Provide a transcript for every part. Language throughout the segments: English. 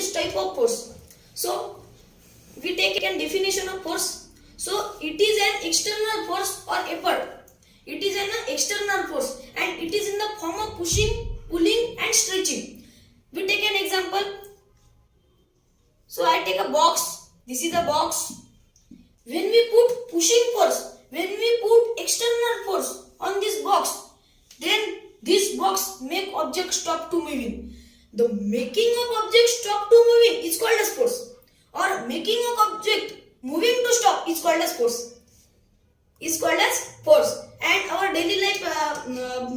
is type of force? So we take a definition of force. So it is an external force or effort. It is an external force and it is in the form of pushing, pulling and stretching. We take an example. So I take a box. This is a box. When we put pushing force, when we put external force on this box, then this box make object stop to moving. The making of object stop to moving is called as force, or making of object moving to stop is called as force. And our daily life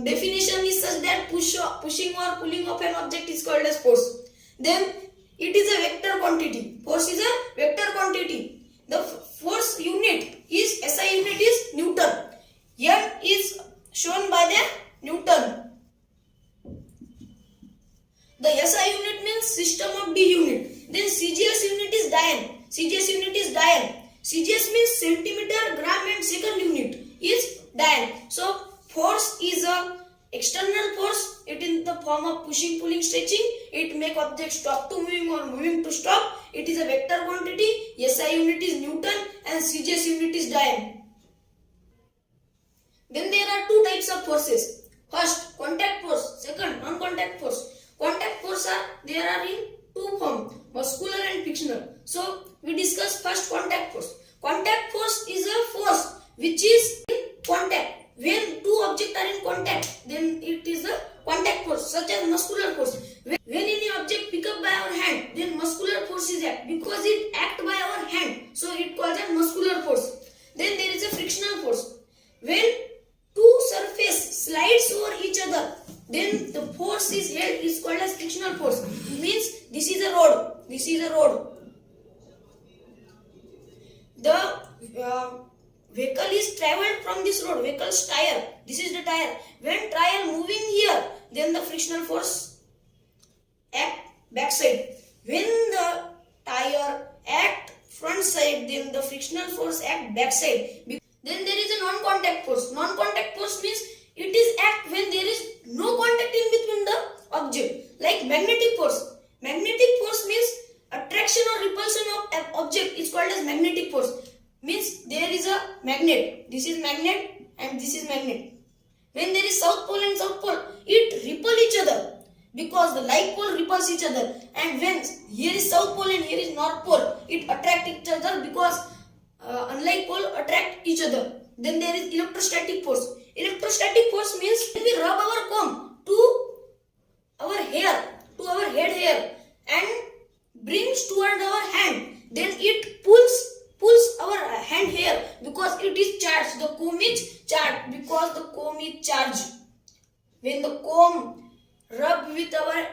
definition is such that pushing or pulling of an object is called as force. Then it is a vector quantity. Force is a vector quantity. The force unit is SI unit is Newton. M is shown by the Newton. The SI unit means system of D unit. Then CGS unit is Dian. CGS means centimeter, gram and second unit is Dian. So force is a external force. It in the form of pushing, pulling, stretching. It make object stop to moving or moving to stop. It is a vector quantity. SI unit is Newton and CGS unit is Dian. Then there are two types of forces. First, contact force. Second, non-contact force. Contact force there are in two forms, muscular and frictional. So we discuss first contact force. Contact force is a force which is in contact. When two objects are in contact, then it is a contact force, such as muscular force. When any object pick up by our hand, then muscular force is act because it act by our hand. So it calls as muscular force. Then there is a frictional force. When two surface slides over each other, then the force is held is called as frictional force. It means this is a road. The vehicle is travelled from this road. Vehicle's tire. This is the tire. When tire moving here, then the frictional force act backside. When the tire act front side, then the frictional force act backside. Then there is a non-contact force. Non-contact force means it is act when there is no contact in between the object. Like magnetic force. Magnetic force means attraction or repulsion of an object is called as magnetic force. Means there is a magnet. This is magnet and this is magnet. When there is south pole and south pole, it repel each other because the like pole repulse each other. And when here is south pole and here is north pole, it attract each other because unlike pole attract each other. Then there is electrostatic force. Electrostatic force means when we rub our comb to our head hair and brings toward our hand, then it pulls our hand hair because it is charged. The comb is charged because the comb is charged. When the comb rub with our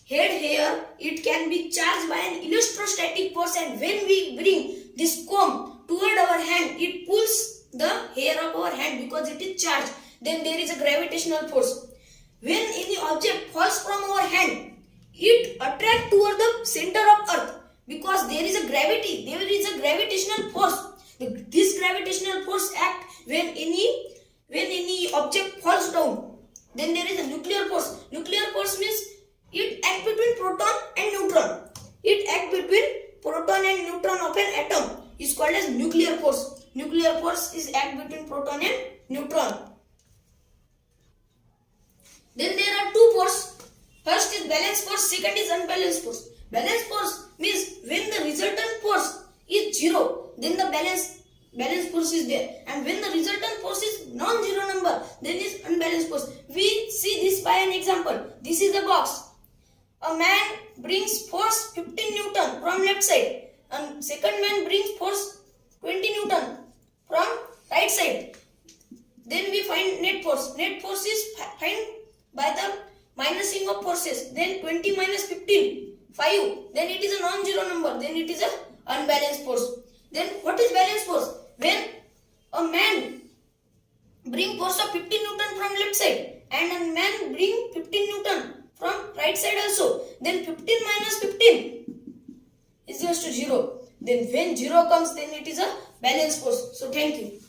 head hair, it can be charged by an electrostatic force, and when we bring this comb toward our hand, it pulls the hair of our hand because it is charged. Then there is a gravitational force. When any object falls from our hand, it attracts toward the center of earth because there is a gravity. There is a gravitational force. This gravitational force act when any object falls down. Then there is a nuclear force. Nuclear force means it acts between proton and neutron. It acts between proton and neutron of an atom is called as nuclear force. Nuclear force is act between proton and neutron. Then there are two forces. First is balance force, second is unbalanced force. Balance force means when the resultant force is zero, then the balance force is there. And when the resultant force is non-zero number, then is unbalanced force. We see this by an example. This is the box. A man brings force 15 Newton from left side, and second man brings force 20 Newton from right side. Then we find net force. Net force is find by the minusing of forces. Then 20 minus 15, 5. Then it is a non-zero number. Then it is a unbalanced force. Then what is balanced force? When a man bring force of 15 Newton from left side and a man bring 15 Newton from right side also, then 15 minus 15 is equals to 0. Then when 0 comes, then it is a balanced force. So thank you.